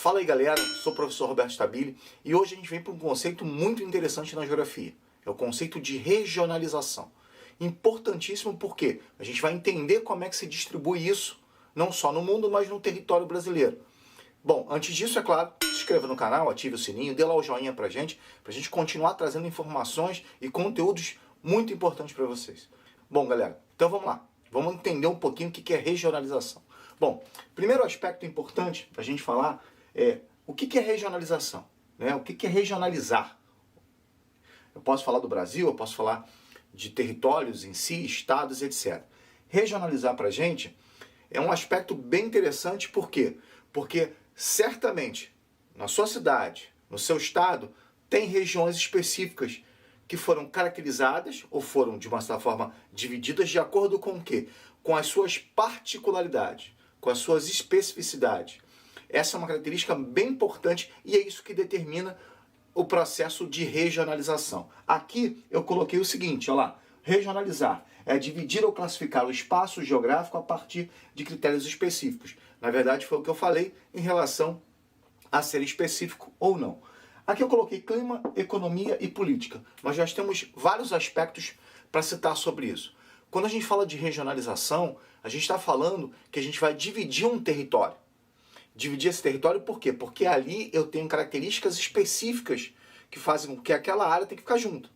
Fala aí galera, sou o professor Roberto Stabile e hoje a gente vem para um conceito muito interessante na geografia. É o conceito de regionalização. Importantíssimo porque a gente vai entender como é que se distribui isso, não só no mundo, mas no território brasileiro. Bom, antes disso, é claro, se inscreva no canal, ative o sininho, dê lá o joinha pra gente continuar trazendo informações e conteúdos muito importantes para vocês. Bom galera, então vamos lá. Vamos entender um pouquinho o que é regionalização. Bom, primeiro aspecto importante para a gente falar é o que é regionalização, né? O que é regionalizar. Eu posso falar do Brasil, eu posso falar de territórios em si, estados, etc. Regionalizar para a gente é um aspecto bem interessante, por quê? Porque certamente na sua cidade, no seu estado, tem regiões específicas que foram caracterizadas ou foram, de uma certa forma, divididas de acordo com o quê? Com as suas particularidades, com as suas especificidades. Essa é uma característica bem importante e é isso que determina o processo de regionalização. Aqui eu coloquei o seguinte, olha lá, regionalizar é dividir ou classificar o espaço geográfico a partir de critérios específicos. Na verdade foi o que eu falei em relação a ser específico ou não. Aqui eu coloquei clima, economia e política. Nós já temos vários aspectos para citar sobre isso. Quando a gente fala de regionalização, a gente está falando que a gente vai dividir um território. Dividir esse território por quê? Porque ali eu tenho características específicas que fazem com que aquela área tenha que ficar junto.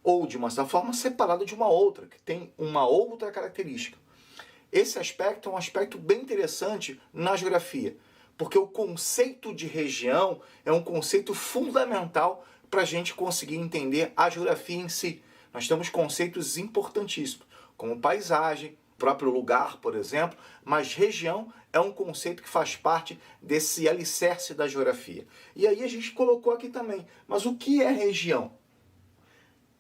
Ou, de uma certa forma, separada de uma outra, que tem uma outra característica. Esse aspecto é um aspecto bem interessante na geografia, porque o conceito de região é um conceito fundamental para a gente conseguir entender a geografia em si. Nós temos conceitos importantíssimos, como paisagem, próprio lugar, por exemplo, mas região é um conceito que faz parte desse alicerce da geografia. E aí a gente colocou aqui também, mas o que é região?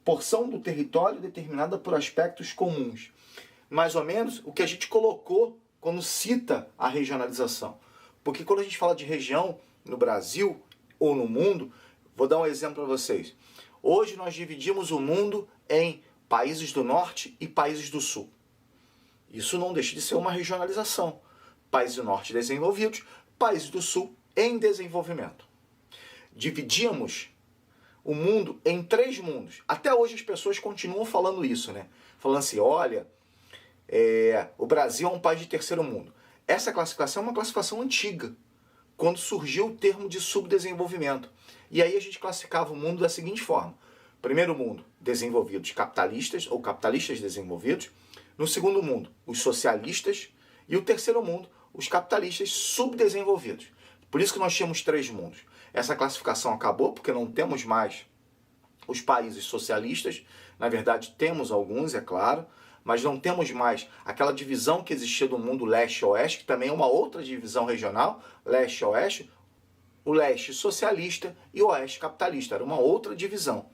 Porção do território determinada por aspectos comuns. Mais ou menos o que a gente colocou quando cita a regionalização. Porque quando a gente fala de região no Brasil ou no mundo, vou dar um exemplo para vocês. Hoje nós dividimos o mundo em países do norte e países do sul. Isso não deixa de ser uma regionalização. Países do norte desenvolvidos, países do sul em desenvolvimento. Dividimos o mundo em 3 mundos. Até hoje as pessoas continuam falando isso, né? Falando assim, olha, o Brasil é um país de terceiro mundo. Essa classificação é uma classificação antiga, quando surgiu o termo de subdesenvolvimento. E aí a gente classificava o mundo da seguinte forma. Primeiro mundo, desenvolvidos capitalistas ou capitalistas desenvolvidos. No segundo mundo, os socialistas. E o terceiro mundo, os capitalistas subdesenvolvidos. Por isso que nós tínhamos 3 mundos. Essa classificação acabou porque não temos mais os países socialistas. Na verdade, temos alguns, é claro, mas não temos mais aquela divisão que existia do mundo leste-oeste, que também é uma outra divisão regional, leste-oeste, o leste socialista e o oeste capitalista, era uma outra divisão.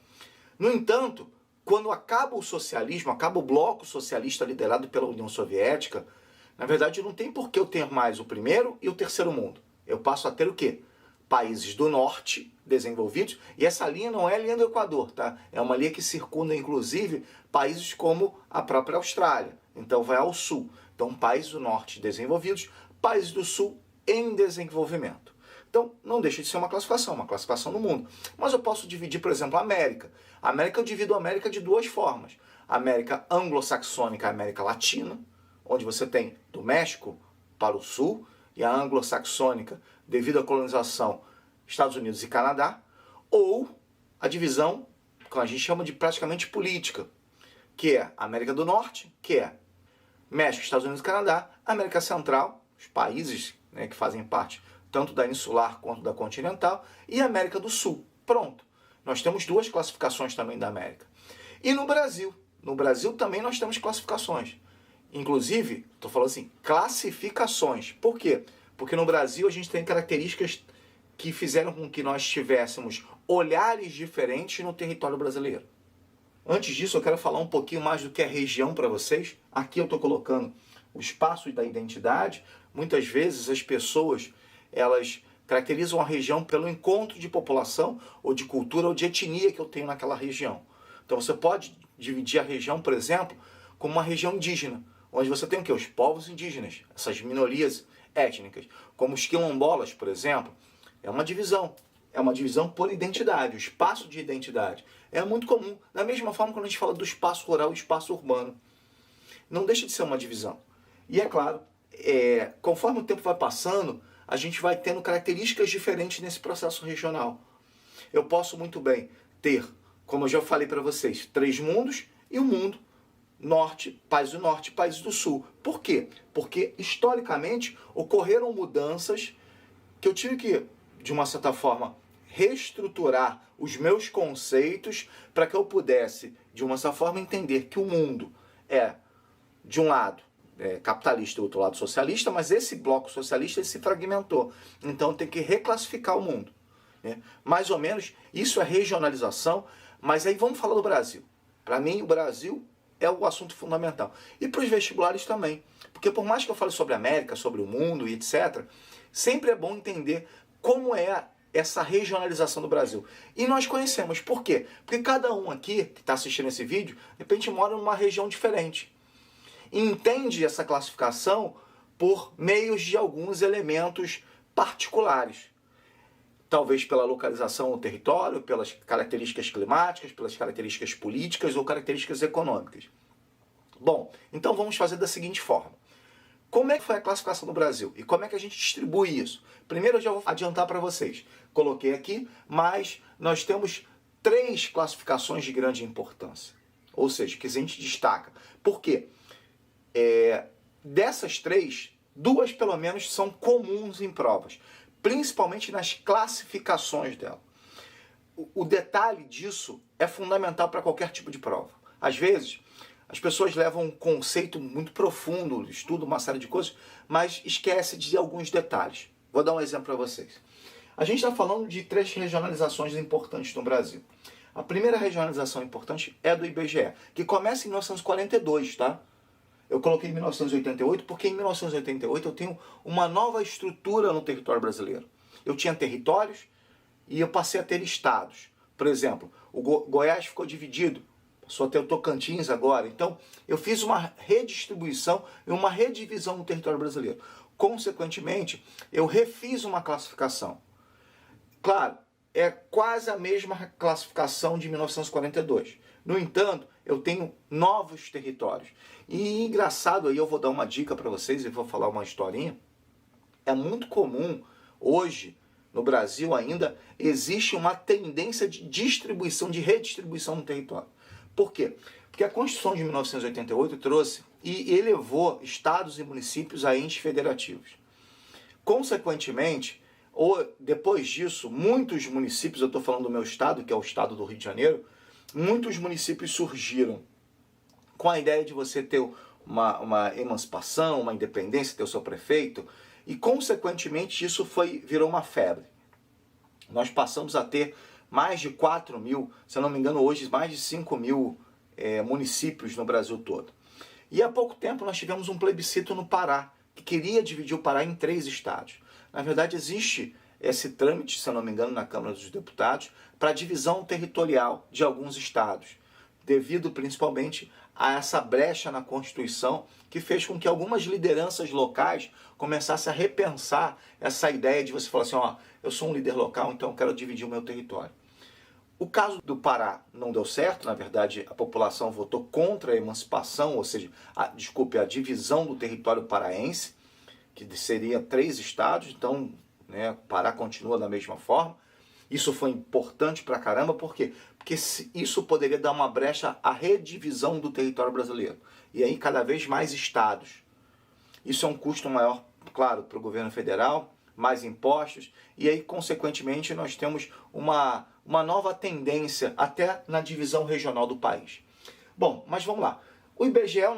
No entanto, quando acaba o socialismo, acaba o bloco socialista liderado pela União Soviética, na verdade não tem por que eu ter mais o primeiro e o terceiro mundo. Eu passo a ter o quê? Países do norte desenvolvidos, e essa linha não é a linha do Equador, tá? É uma linha que circunda, inclusive, países como a própria Austrália. Então vai ao sul. Então, países do norte desenvolvidos, países do sul em desenvolvimento. Então, não deixa de ser uma classificação no mundo. Mas eu posso dividir, por exemplo, a América. A América, eu divido a América de 2 formas. A América anglo-saxônica e a América latina, onde você tem do México para o sul, e a anglo-saxônica, devido à colonização, Estados Unidos e Canadá, ou a divisão que a gente chama de praticamente política, que é a América do Norte, que é México, Estados Unidos e Canadá, América Central, os países, né, que fazem parte tanto da insular quanto da continental, e América do Sul. Pronto. Nós temos 2 classificações também da América. E no Brasil também nós temos classificações. Inclusive, estou falando assim, classificações. Por quê? Porque no Brasil a gente tem características que fizeram com que nós tivéssemos olhares diferentes no território brasileiro. Antes disso, eu quero falar um pouquinho mais do que é região para vocês. Aqui eu estou colocando o espaço da identidade. Muitas vezes as pessoas, elas caracterizam a região pelo encontro de população, ou de cultura, ou de etnia que eu tenho naquela região. Então você pode dividir a região, por exemplo, como uma região indígena, onde você tem o quê? Os povos indígenas, essas minorias étnicas, como os quilombolas, por exemplo, É uma divisão. É uma divisão por identidade, o espaço de identidade. É muito comum. Da mesma forma quando a gente fala do espaço rural e espaço urbano. Não deixa de ser uma divisão. E é claro, conforme o tempo vai passando, a gente vai tendo características diferentes nesse processo regional. Eu posso muito bem ter, como eu já falei para vocês, 3 mundos e um mundo norte, países do norte, países do sul. Por quê? Porque historicamente ocorreram mudanças que eu tive que, de uma certa forma, reestruturar os meus conceitos para que eu pudesse, de uma certa forma, entender que o mundo é, de um lado, capitalista e do outro lado socialista, mas esse bloco socialista ele se fragmentou. Então tem que reclassificar o mundo. Né? Mais ou menos, isso é regionalização, mas aí vamos falar do Brasil. Para mim, o Brasil é o assunto fundamental. E para os vestibulares também. Porque por mais que eu fale sobre a América, sobre o mundo e etc., sempre é bom entender como é essa regionalização do Brasil. E nós conhecemos. Por quê? Porque cada um aqui que está assistindo esse vídeo, de repente mora numa região diferente. E entende essa classificação por meios de alguns elementos particulares. Talvez pela localização no território, pelas características climáticas, pelas características políticas ou características econômicas. Bom, então vamos fazer da seguinte forma. Como é que foi a classificação do Brasil? E como é que a gente distribui isso? Primeiro eu já vou adiantar para vocês. Coloquei aqui, mas nós temos 3 classificações de grande importância. Ou seja, que a gente destaca. Por quê? Dessas 3, 2 pelo menos são comuns em provas. Principalmente nas classificações dela. O detalhe disso é fundamental para qualquer tipo de prova. Às vezes, as pessoas levam um conceito muito profundo, estudam uma série de coisas, mas esquece de alguns detalhes. Vou dar um exemplo para vocês. A gente está falando de 3 regionalizações importantes no Brasil. A primeira regionalização importante é do IBGE, que começa em 1942, tá? Eu coloquei em 1988 porque em 1988 eu tenho uma nova estrutura no território brasileiro. Eu tinha territórios e eu passei a ter estados. Por exemplo, o Goiás ficou dividido, passou a ter o Tocantins agora. Então, eu fiz uma redistribuição e uma redivisão no território brasileiro. Consequentemente, eu refiz uma classificação. Claro, é quase a mesma classificação de 1942. No entanto, eu tenho novos territórios. E engraçado, aí eu vou dar uma dica para vocês e vou falar uma historinha. É muito comum, hoje, no Brasil ainda, existe uma tendência de distribuição, de redistribuição no território. Por quê? Porque a Constituição de 1988 trouxe e elevou estados e municípios a entes federativos. Consequentemente, depois disso, muitos municípios, eu estou falando do meu estado, que é o estado do Rio de Janeiro, muitos municípios surgiram com a ideia de você ter uma emancipação, uma independência, ter o seu prefeito, e consequentemente isso virou uma febre. Nós passamos a ter mais de 4 mil, se eu não me engano hoje, mais de 5 mil municípios no Brasil todo. E há pouco tempo nós tivemos um plebiscito no Pará, que queria dividir o Pará em 3 estados. Na verdade existe esse trâmite, se eu não me engano, na Câmara dos Deputados, para divisão territorial de alguns estados, devido principalmente a essa brecha na Constituição que fez com que algumas lideranças locais começassem a repensar essa ideia de você falar assim, ó, eu sou um líder local, então eu quero dividir o meu território. O caso do Pará não deu certo, na verdade a população votou contra a emancipação, ou seja, a divisão do território paraense, que seria 3 estados, então o Pará continua da mesma forma. Isso foi importante pra caramba, por quê? Porque isso poderia dar uma brecha à redivisão do território brasileiro. E aí cada vez mais estados. Isso é um custo maior, claro, para o governo federal, mais impostos, e aí consequentemente nós temos uma nova tendência até na divisão regional do país. Bom, mas vamos lá. O IBGE é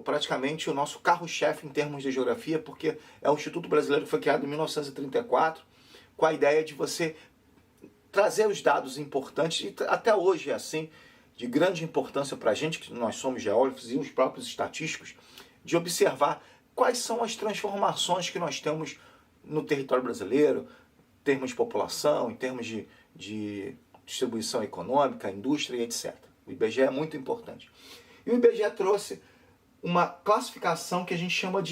praticamente o nosso carro-chefe em termos de geografia, porque é o Instituto Brasileiro que foi criado em 1934, com a ideia de você trazer os dados importantes, e até hoje é assim, de grande importância para a gente, que nós somos geógrafos e os próprios estatísticos, de observar quais são as transformações que nós temos no território brasileiro, em termos de população, em termos de distribuição econômica, indústria e etc. O IBGE é muito importante. E o IBGE trouxe uma classificação que a gente chama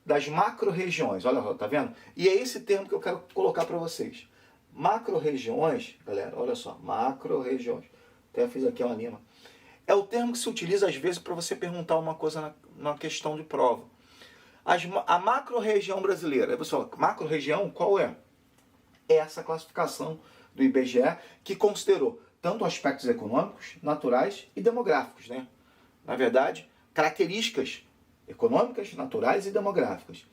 das macro-regiões. Olha, tá vendo? E é esse termo que eu quero colocar para vocês. Macro-regiões, galera, olha só, macro-regiões. Até fiz aqui uma linha. É o termo que se utiliza às vezes para você perguntar uma coisa na questão de prova. A macro-região brasileira, aí você fala, macro-região qual é? É essa classificação do IBGE que considerou tanto aspectos econômicos, naturais e demográficos, né? Na verdade, características econômicas, naturais e demográficas.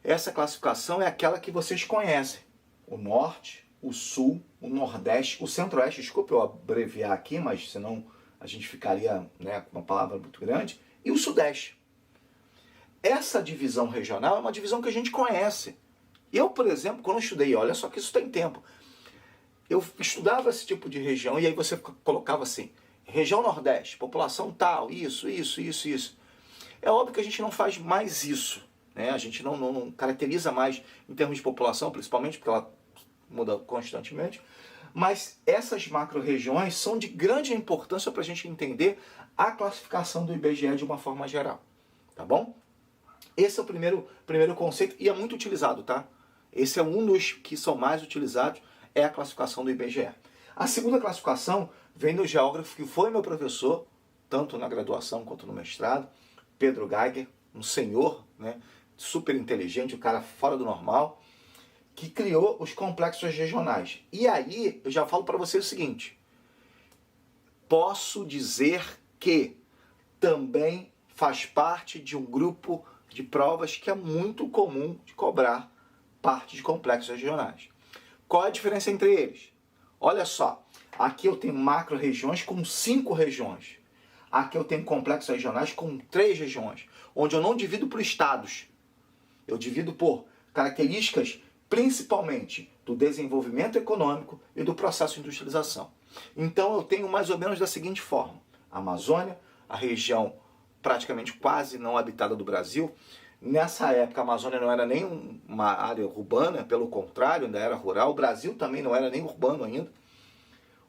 Essa classificação é aquela que vocês conhecem. O norte, o sul, o nordeste, o centro-oeste, desculpa eu abreviar aqui, mas senão a gente ficaria, né, com uma palavra muito grande, e o sudeste. Essa divisão regional é uma divisão que a gente conhece. Eu, por exemplo, quando eu estudei, olha só que isso tem tempo, eu estudava esse tipo de região e aí você colocava assim, região nordeste, população tal, isso. É óbvio que a gente não faz mais isso, né? A gente não caracteriza mais em termos de população, principalmente porque ela muda constantemente, mas essas macro-regiões são de grande importância para a gente entender a classificação do IBGE de uma forma geral, tá bom? Esse é o primeiro conceito e é muito utilizado, tá? Esse é um dos que são mais utilizados, é a classificação do IBGE. A segunda classificação vem do geógrafo que foi meu professor, tanto na graduação quanto no mestrado, Pedro Geiger, um senhor, né, super inteligente, um cara fora do normal, que criou os complexos regionais. E aí eu já falo para você o seguinte, posso dizer que também faz parte de um grupo de provas que é muito comum de cobrar parte de complexos regionais. Qual é a diferença entre eles? Olha só, aqui eu tenho macro-regiões com 5 regiões. Aqui eu tenho complexos regionais com 3 regiões, onde eu não divido por estados. Eu divido por características, principalmente do desenvolvimento econômico e do processo de industrialização. Então eu tenho mais ou menos da seguinte forma. A Amazônia, a região praticamente quase não habitada do Brasil. Nessa época a Amazônia não era nem uma área urbana, pelo contrário, ainda era rural. O Brasil também não era nem urbano ainda.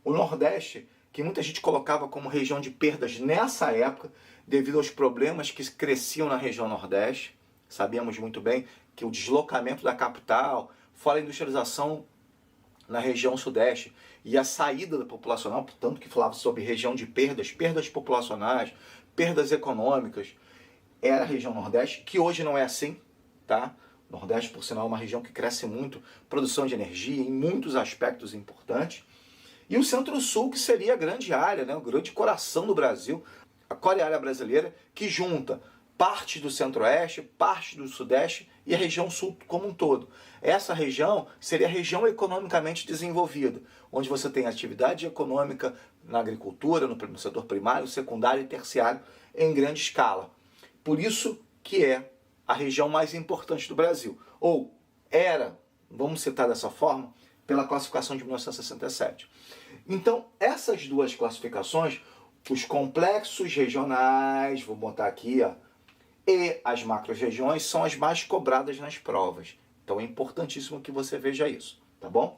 O Nordeste, que muita gente colocava como região de perdas nessa época, devido aos problemas que cresciam na região Nordeste. Sabíamos muito bem que o deslocamento da capital, fora a industrialização na região Sudeste, e a saída da populacional, tanto que falava sobre região de perdas, perdas populacionais, perdas econômicas, era a região Nordeste, que hoje não é assim, tá? Nordeste, por sinal, é uma região que cresce muito, produção de energia, em muitos aspectos importantes. E o Centro-Sul, que seria a grande área, né? O grande coração do Brasil, a coreária brasileira, que junta parte do Centro-Oeste, parte do Sudeste e a região Sul como um todo. Essa região seria a região economicamente desenvolvida, onde você tem atividade econômica na agricultura, no setor primário, secundário e terciário, em grande escala. Por isso que é a região mais importante do Brasil. Ou era, vamos citar dessa forma, pela classificação de 1967. Então, essas duas classificações, os complexos regionais, vou botar aqui, ó, e as macro-regiões são as mais cobradas nas provas. Então é importantíssimo que você veja isso, tá bom?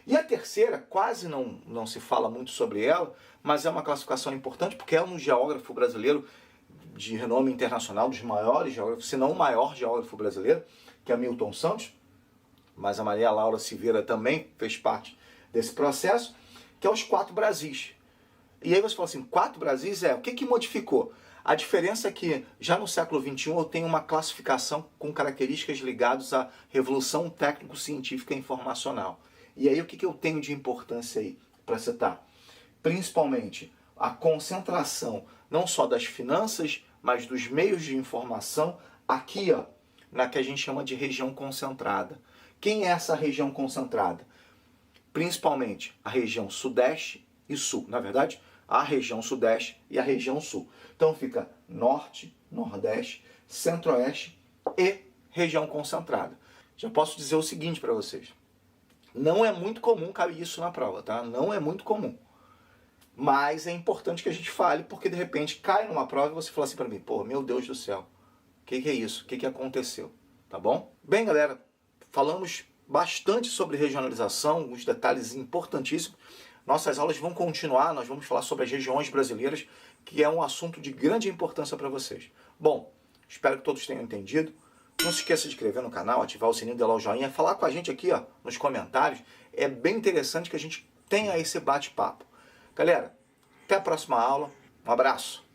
E a terceira, quase não se fala muito sobre ela, mas é uma classificação importante porque é um geógrafo brasileiro de renome internacional, dos maiores geógrafos, se não o maior geógrafo brasileiro, que é Milton Santos, mas a Maria Laura Silveira também fez parte desse processo, que é os 4 Brasis. E aí você fala assim, 4 Brasis o que modificou? A diferença é que já no século XXI eu tenho uma classificação com características ligadas à revolução técnico-científica e informacional. E aí o que eu tenho de importância aí para citar? Principalmente a concentração não só das finanças, mas dos meios de informação aqui, ó, na que a gente chama de região concentrada. Quem é essa região concentrada? Principalmente a região Sudeste e Sul. Na verdade, a região Sudeste e a região Sul. Então fica Norte, Nordeste, Centro-Oeste e região concentrada. Já posso dizer o seguinte para vocês. Não é muito comum cair isso na prova, tá? Não é muito comum. Mas é importante que a gente fale, porque de repente cai numa prova e você fala assim para mim, pô, meu Deus do céu, o que é isso? O que aconteceu? Tá bom? Bem, galera, falamos bastante sobre regionalização, uns detalhes importantíssimos. Nossas aulas vão continuar, nós vamos falar sobre as regiões brasileiras, que é um assunto de grande importância para vocês. Bom, espero que todos tenham entendido. Não se esqueça de inscrever no canal, ativar o sininho, dar o joinha, falar com a gente aqui ó, nos comentários. É bem interessante que a gente tenha esse bate-papo. Galera, até a próxima aula. Um abraço.